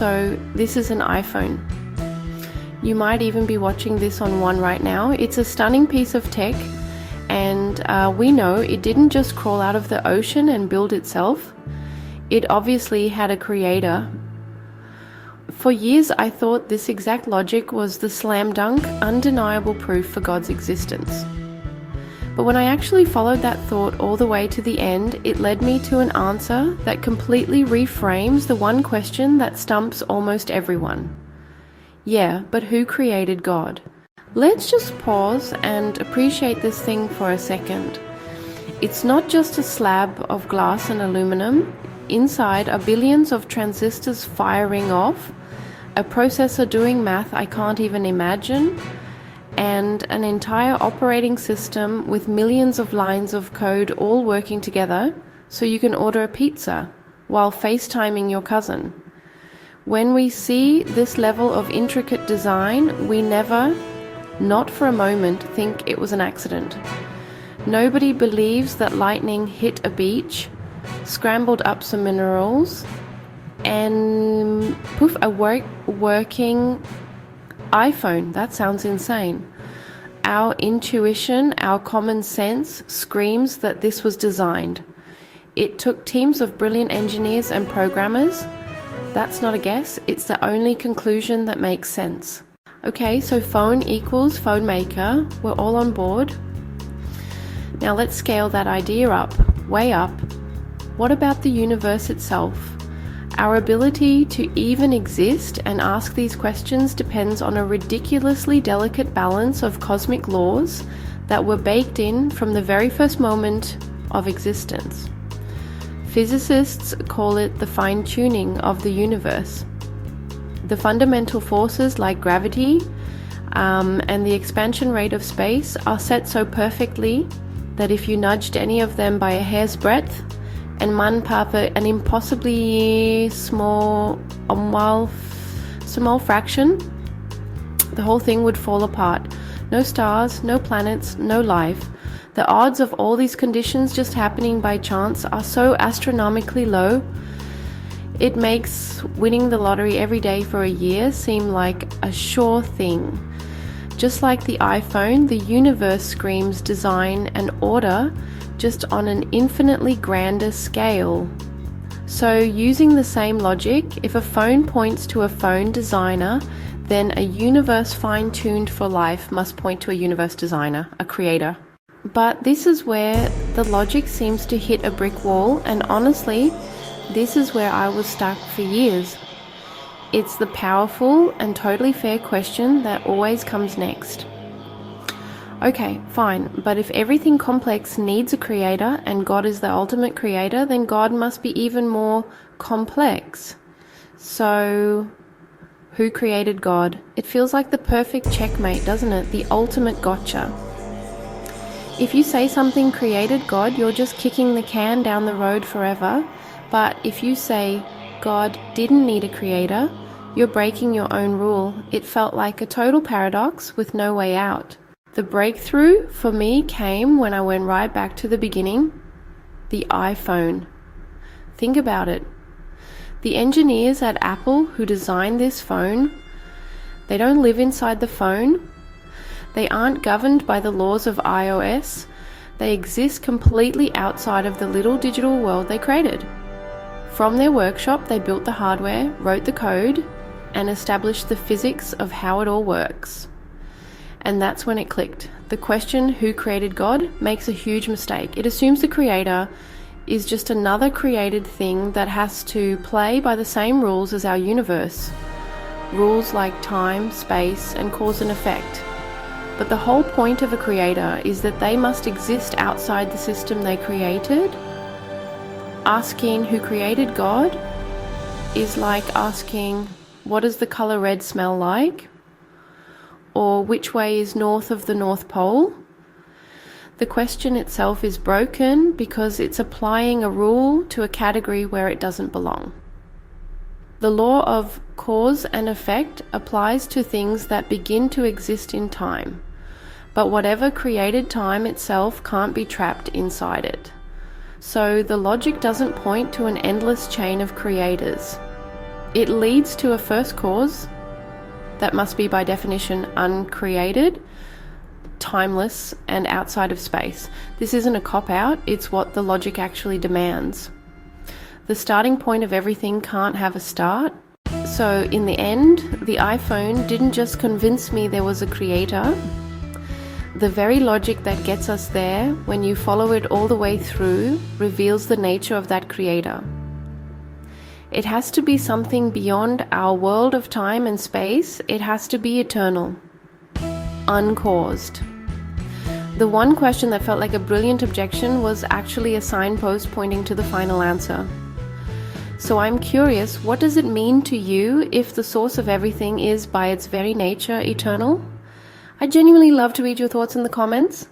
So this is an iPhone. You might even be watching this on one right now. It's a stunning piece of tech, and we know it didn't just crawl out of the ocean and build itself. It obviously had a creator. For years I thought this exact logic was the slam dunk, undeniable proof for God's existence. But when I actually followed that thought all the way to the end, it led me to an answer that completely reframes the one question that stumps almost everyone. Yeah, but who created God? Let's just pause and appreciate this thing for a second. It's not just a slab of glass and aluminum. Inside are billions of transistors firing off, a processor doing math I can't even imagine, and an entire operating system with millions of lines of code all working together so you can order a pizza while FaceTiming your cousin. When we see this level of intricate design, we never, not for a moment, think it was an accident. Nobody believes that lightning hit a beach, scrambled up some minerals, and poof, a working iPhone. That sounds insane. Our intuition, our common sense screams that this was designed. It took teams of brilliant engineers and programmers. That's not a guess, it's the only conclusion that makes sense. Okay, so phone equals phone maker. We're all on board. Now let's scale that idea up, way up. What about the universe itself? Our ability to even exist and ask these questions depends on a ridiculously delicate balance of cosmic laws that were baked in from the very first moment of existence. Physicists call it the fine-tuning of the universe. The fundamental forces like gravity and the expansion rate of space are set so perfectly that if you nudged any of them by a hair's breadth and an impossibly small fraction, the whole thing would fall apart. No stars, no planets, no life. The odds of all these conditions just happening by chance are so astronomically low, it makes winning the lottery every day for a year seem like a sure thing. Just like the iPhone, the universe screams design and order, just on an infinitely grander scale. So using the same logic, if a phone points to a phone designer, then a universe fine-tuned for life must point to a universe designer, a creator. But this is where the logic seems to hit a brick wall, and honestly, this is where I was stuck for years. It's the powerful and totally fair question that always comes next. Okay, fine, but if everything complex needs a creator and God is the ultimate creator, then God must be even more complex. So, who created God? It feels like the perfect checkmate, doesn't it? The ultimate gotcha. If you say something created God, you're just kicking the can down the road forever. But if you say God didn't need a creator, you're breaking your own rule. It felt like a total paradox with no way out. The breakthrough for me came when I went right back to the beginning, the iPhone. Think about it. The engineers at Apple who designed this phone, they don't live inside the phone. They aren't governed by the laws of iOS. They exist completely outside of the little digital world they created. From their workshop, they built the hardware, wrote the code, and established the physics of how it all works. And that's when it clicked. The question, who created God, makes a huge mistake. It assumes the creator is just another created thing that has to play by the same rules as our universe. Rules like time, space, and cause and effect. But the whole point of a creator is that they must exist outside the system they created. Asking who created God is like asking, what does the color red smell like? Or which way is north of the North Pole? The question itself is broken because it's applying a rule to a category where it doesn't belong. The law of cause and effect applies to things that begin to exist in time, but whatever created time itself can't be trapped inside it. So the logic doesn't point to an endless chain of creators. It leads to a first cause that must be by definition uncreated, timeless, and outside of space. This isn't a cop-out, it's what the logic actually demands. The starting point of everything can't have a start. So in the end, the iPhone didn't just convince me there was a creator. The very logic that gets us there, when you follow it all the way through, reveals the nature of that creator. It has to be something beyond our world of time and space. It has to be eternal, uncaused. The one question that felt like a brilliant objection was actually a signpost pointing to the final answer. So I'm curious, what does it mean to you if the source of everything is by its very nature eternal? I genuinely love to read your thoughts in the comments.